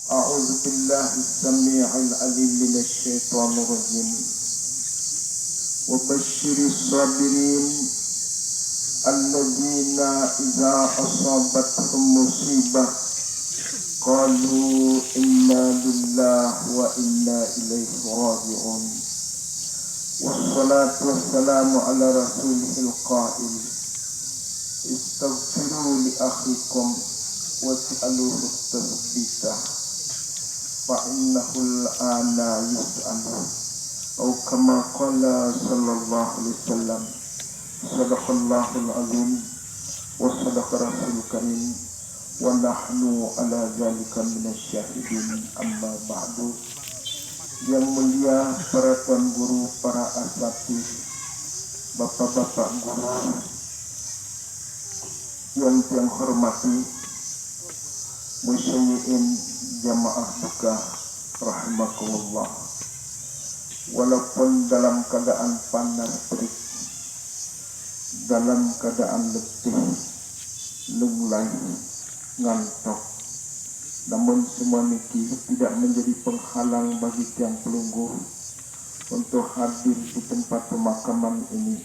أعوذ بالله السميع العليم من الشيطان الرجيم وبشر الصابرين الذين إذا أصابتهم مصيبة قالوا إنا لله وإنا إليه راجعون والصلاة والسلام على رسوله القائل استغفروا لأخيكم واسألوه التثبيت فإنه الآن يسأل أو كما قال صلى الله عليه وسلم صدق الله العظيم وصدق رسول الكريم ونحن على ذلك من الشاهدين أما بعد. Yang mulia para tuan guru, para asatidz, bapak-bapak guru yang hormati, musyayyi'in jamaah buka rahimakumullah. Walaupun dalam keadaan panas terik, dalam keadaan letih, lunglai, ngantuk, namun semua niki tidak menjadi penghalang bagi tiang pelunggu untuk hadir di tempat pemakaman ini,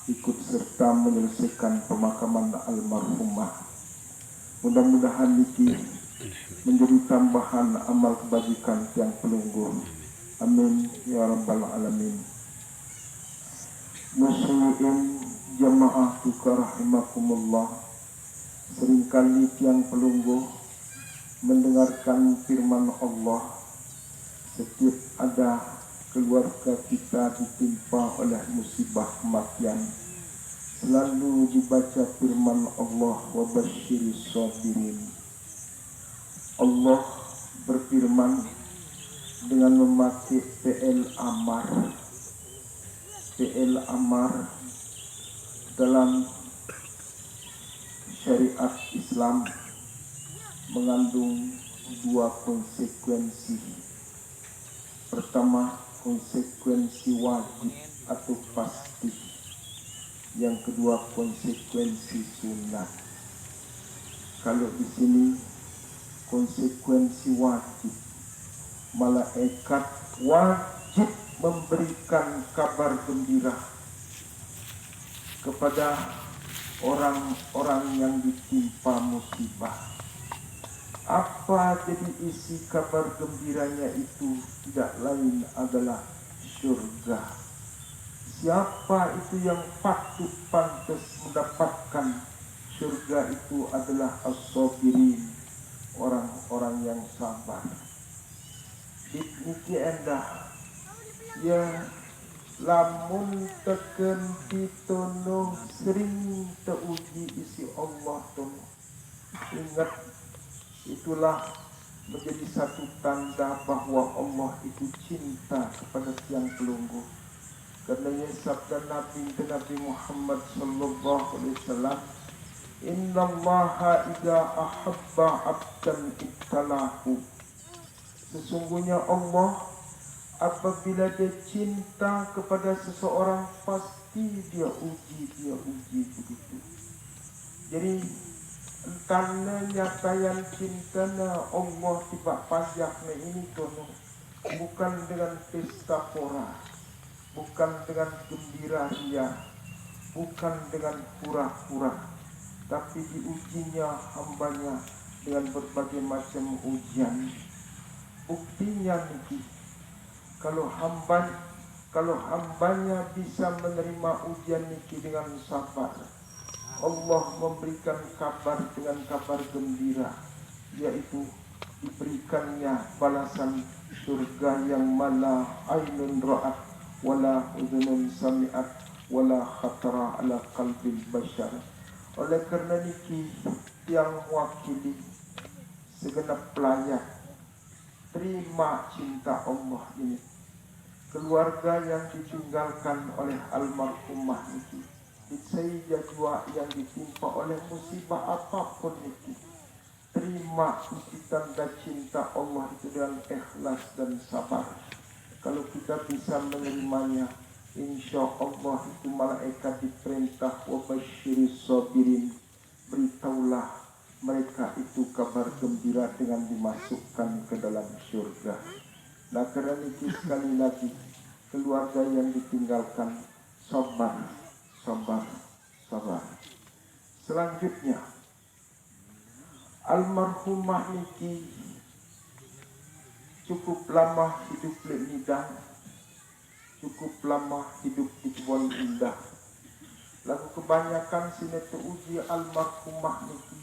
ikut serta menyelesaikan pemakaman almarhumah. Mudah-mudahan niki menjadi tambahan amal kebajikan tiang pelunggu. Amin ya rabbal alamin. Musyi'in jamaah buka rahimakumullah. Seringkali tiang pelunggu mendengarkan firman Allah setiap ada keluarga kita ditimpa oleh musibah kematian, selalu dibaca firman Allah wa basyiris sabirin. Allah berfirman dengan memakai fi'il amar. Fi'il amar dalam syariat Islam mengandung dua konsekuensi. Pertama, konsekuensi wajib atau pasti. Yang kedua, konsekuensi sunat. Kalau di sini konsekuensi wajib, malaikat wajib memberikan kabar gembira kepada orang-orang yang ditimpa musibah. Apa jadi isi kabar gembiranya itu? Tidak lain adalah surga. Siapa itu yang patut pantas mendapatkan surga itu adalah as-sabirin, orang-orang yang sabar. Niki endah ya, lamun teken pitono sering teuji isi Allah tono. Ingat, itulah menjadi satu tanda bahwa Allah itu cinta kepada tiang pelunggu. Karena sabda Nabi Muhammad sallallahu alaihi wasallam, innallaha idza ahabba 'abdan ibtalahu. Sesungguhnya Allah apabila dia cinta kepada seseorang, pasti dia uji begitu. Jadi karena nyatayan cintanya Allah tiba pajaknya ini tono, bukan dengan pesta pora, bukan dengan gembira ria, bukan dengan pura-pura, tapi diujinya hambanya dengan berbagai macam ujian. Buktinya niki, kalau hambanya bisa menerima ujian niki dengan sabar, Allah memberikan kabar dengan kabar gembira, yaitu diberikannya balasan surga yang mana ainun ra'at wala udhunun sami'at wala khatara ala qalbil bashar. Oleh karena niki, yang mewakili segenap layak terima cinta Allah ini. Keluarga yang ditinggalkan oleh almarhumah niki, saya jua yang ditimpa oleh musibah apapun itu, terima isi tanda cinta Allah itu dengan ikhlas dan sabar. Kalau kita bisa menerimanya, insya Allah itu malaikat diperintah wa basyiris sabirin, beritahulah mereka itu kabar gembira dengan dimasukkan ke dalam surga. Nah, karena itu sekali lagi keluarga yang ditinggalkan sabar, sabar, sabar. Selanjutnya, almarhumah niki cukup lama hidup di Nidang, cukup lama hidup di Kebon Indah. Lalu kebanyakan sinetu uji almarhumah niki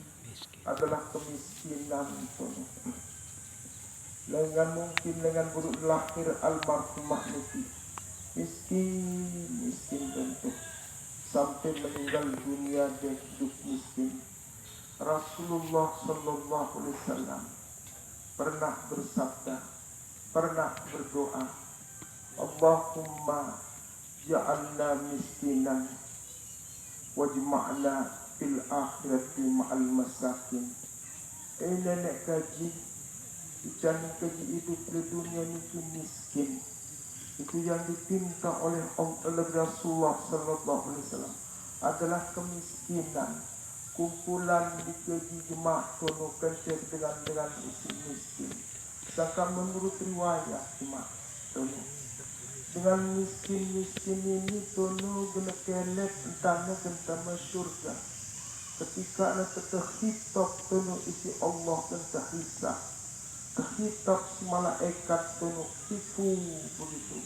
adalah kemiskinan itu. Dengan mungkin dengan buruk lahir almarhumah niki miskin tentu sampai meninggal dunia dia hidup miskin. Rasulullah Sallallahu Alaihi Wasallam pernah bersabda, pernah berdoa, Allahumma ja'alna miskinan wajma'na fil akhirati ma'al masakin. Nenek kaji, jangan kaji hidup di dunia itu miskin. Itu yang dipinta oleh Rasulullah Sallallahu Alaihi Wasallam adalah kemiskinan. Kumpulan di kaji jemaah tono kerja dengan isi miskin. Sedangkan menurut riwayat jemaah tono dengan miskin ini tono gena kelep entahnya kentama surga. Ketika nak terhitab tono isi Allah dan terhisab, terhitab si malaikat tono tipu begitu.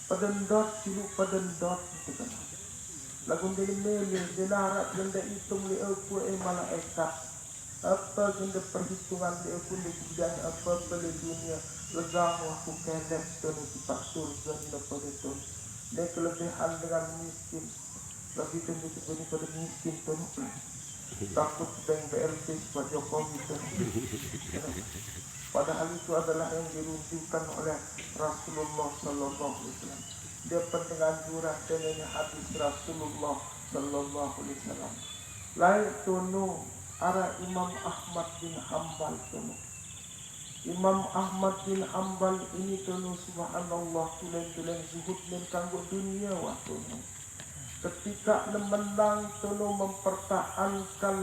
Padendot silu padendot itu kan. Lagu dari mele dilarat genda hitung li aku malaikat. Apa genda perhitungan li aku di bidang apa pada dunia legang aku kelep tono tipak surga di pada tono. Dia kelebihan dengan miskin. Lebih tentu sebenarnya pada miskin tono. Takut dengan BLT buat Jokowi tono. Padahal itu adalah yang diruntuhkan oleh Rasulullah Sallallahu Alaihi Wasallam. Dia pendengaran dengan hadis Rasulullah Sallallahu Alaihi Wasallam. Lain tono ara Imam Ahmad bin Hanbal tono. Imam Ahmad bin Hanbal ini tono subhanallah tulen zuhud dan kanggo dunia wa tono. Ketika menang tono mempertahankan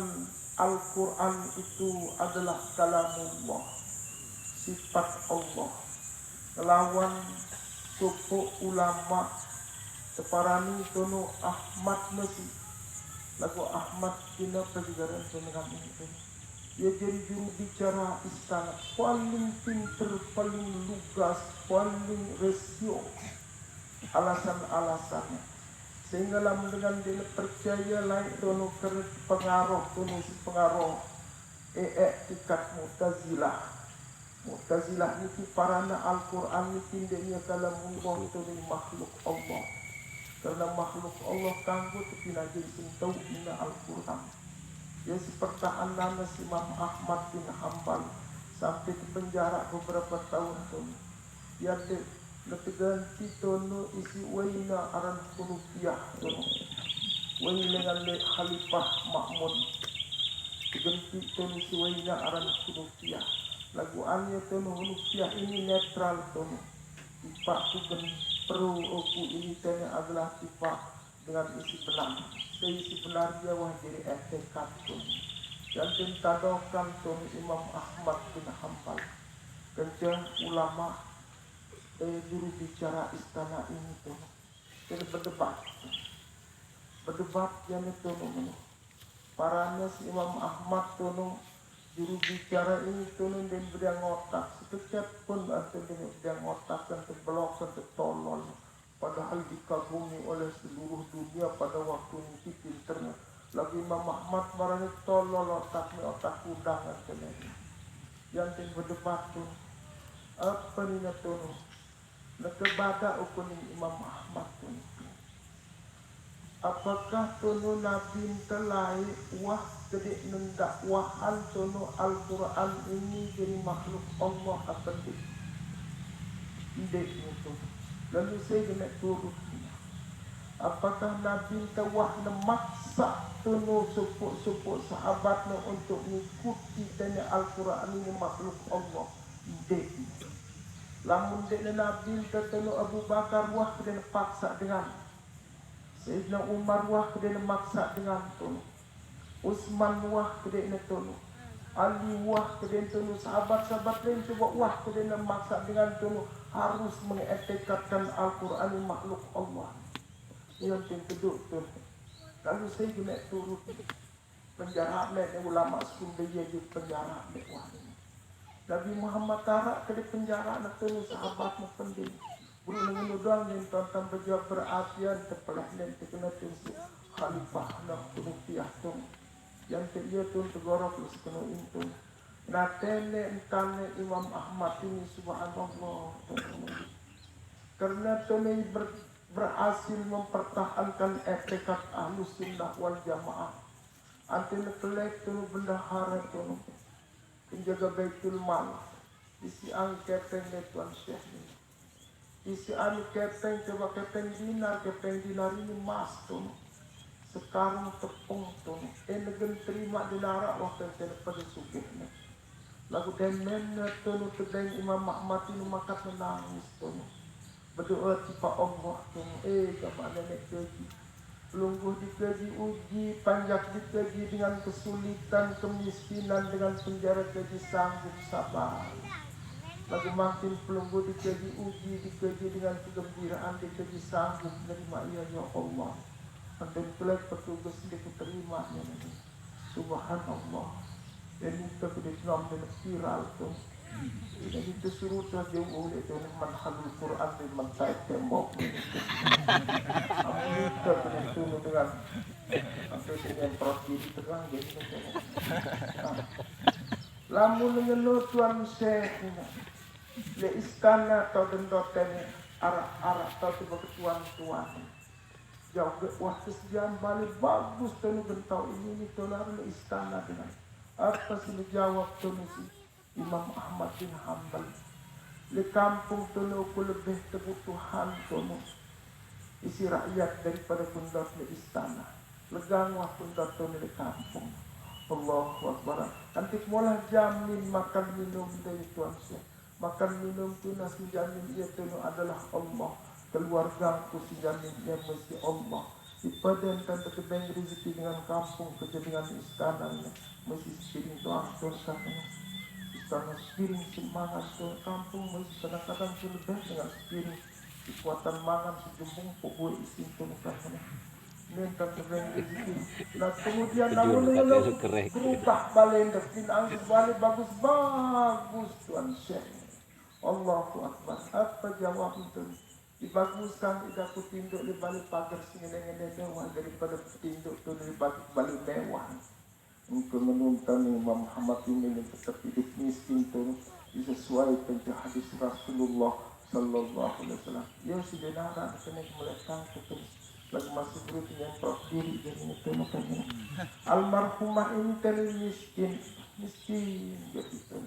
Al-Quran itu adalah kalamullah, sifat Allah. Lawan suku ulama separani tono Ahmad nasi lagu Ahmad kina pergigaran dengan itu. Dia jadi juru bicara istana paling pinter, paling lugas, paling resio alasan-alasannya. Sehingga lamun dengan dia percaya lain tono pengaruh tono si pengaruh tikat Mu'tazilah. Mu'tazilah itu parana Al-Quran itu dia kalamullah itu makhluk Allah. Karena makhluk Allah kanggo tapi najis sentau ina Al-Quran. Dia sepertahanan si Imam Ahmad bin Hanbal sampai ke penjara beberapa tahun tono. Dia ganti tono isi waina aran rupiah tono. Waina dengan Khalifah Ma'mun. Ganti tono isi waina aran rupiah. Lagu annya tono rupiah ini netral tono. Tipak tu ben perlu aku ini tanya adalah tipak dengan isi benar. Dari isi benar dia wah jadi etikat tono. Dan tentadokan tono Imam Ahmad bin Hanbal. Kerja ulama juru bicara istana ini tono. Jadi berdebat yang tono. Paranya si Imam Ahmad tono juru bicara ini tono dan beriang otak. Setiap pun ada dengan beriang otak dan terblok dan tertolol. Padahal dikagumi oleh seluruh dunia pada waktu ini pinternya. Lagi Imam Ahmad marahnya tolol otaknya otak undangan ini. Yang yang berdebat tono. Apa ni na tono? Nakabada o kuning Imam Ahmad tono. Apakah tono Nabi telai wah jadi mendakwahan tono Al-Quran ini jadi makhluk Allah apa tidak? Tidak itu. Lalu saya kena turut. Apakah Nabi tawah memaksa tono supuk sahabatnya untuk mengikuti tanya Al-Quran ini makhluk Allah? Tidak. Lamun dekna Nabi katono Abu Bakar wah kena paksa dengan Sayyidina Umar wah kena maksa dengan tono. Usman wah kedek netonu, Ali wah kedek netonu, sahabat-sahabat lain coba wah kedek maksa dengan tonu harus mengetikatkan Al-Quran makhluk Allah. Yang kedua tu, kalau saya kena turut penjara mek ulama sunda dia di penjara mek wah. Nabi Muhammad tarak kedek penjara netonu sahabat penting. Bulu dengan udang yang tonton berjawab berartian terpelah dan terkena tusuk khalifah nak penuh tiatung. Yang dia tu tegorok lu sepenuh itu. Natene entane Imam Ahmad ini subhanallah. Karena tone berhasil mempertahankan etikat Ahlus Sunnah wal Jamaah. Antene pelek tu bendahara tu penjaga Baitul Mal. Isi angketeng Tuan Syekh ini. Isi anu keteng coba keteng dinar ini emas tu. Sekarang tepung tu, negen terima dinara waktu yang pada sugihnya. Lagu demen tu tedeng Imam Ahmad ini maka menangis tu. Berdoa tipa Allah tu, kamu nenek keji. Pelungguh dikeji uji, panjak dikeji dengan kesulitan, kemiskinan, dengan penjara keji sanggup sabar. Lagu makin pelungguh dikeji uji, dikeji dengan kegembiraan, dikeji sanggup menerima ya Allah. Sampai pelak petugas dia terima ni. Subhanallah. Dan itu kedisam dan viral tu. Jadi itu suruh terjauh itu manhalul Quran dan mentai tembok. Amin itu dengan apa dengan profil terang jadi. Lamun dengan lo Tuan Syekh le istana atau dendoten arah-arah atau tiba tuan-tuan. Jauh ke waktu sejam balik bagus tenu gentau ini tolar istana dengan apa sih jawab tenu si Imam Ahmad bin Hanbal di kampung tenu ku lebih kebutuhan tenu isi rakyat daripada pundot di istana legang wah pundot tenu di kampung. Allahu Akbar. Nanti mulai jamin makan minum dari Tuan Syekh. Makan minum tu nasi jamin ia tenu adalah Allah. Keluarga ku sejaminnya mesti Allah. Ipadan dan terkebang rezeki dengan kampung kerja dengan istananya mesti sepiring doang dorsanya. Istana sepiring semangat tu kampung mesti kadang-kadang tu lebih dengan sepiring kekuatan mangan sejembung pokok isin tu nukahnya. Ini terkebang rezeki. Nah kemudian namun berubah balik dan balik bagus Tuan Syekh. Allahu Akbar. Apa jawab itu? Dibaguskan tidak ku tinduk di balik pagar singene-ngene mewah daripada tinduk tu di balik mewah. Untuk menuntut Imam Muhammad ini tetap hidup miskin tu sesuai dengan hadis Rasulullah sallallahu alaihi wasallam. Dia sudah nara kena meletak tu lagi masih berusaha yang diri dari itu makanya. Almarhumah ini tadi miskin begitu.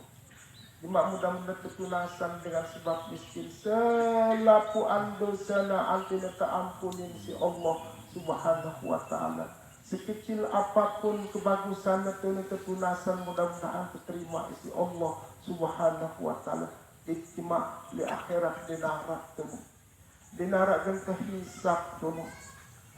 Cuma mudah-mudahan ketunasan dengan sebab miskin selapuan dosana antina keampunin si Allah subhanahu wa ta'ala. Sekecil apapun kebagusan itu ketunasan mudah-mudahan keterima isi Allah subhanahu wa ta'ala. Iktima li akhirat dinarak temu. Dinarak dan kehisap temu.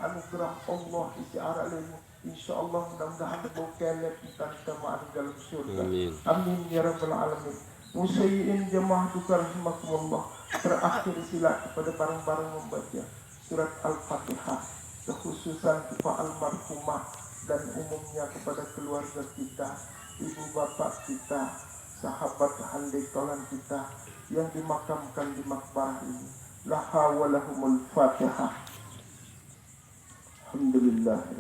Anugerah Allah isi arah lemu. InsyaAllah mudah-mudahan bukelet kita ma'ad dalam syurga. Amin ya rabbal alamin. Musyi'in jamaah duka rahimakumullah. Terakhir sila kepada barang-barang membaca surat Al-Fatihah, kekhususan kepada almarhumah dan umumnya kepada keluarga kita, ibu bapak kita, sahabat handai tolan kita yang dimakamkan di makbarah ini. Laha walahumul Fatihah. Alhamdulillah.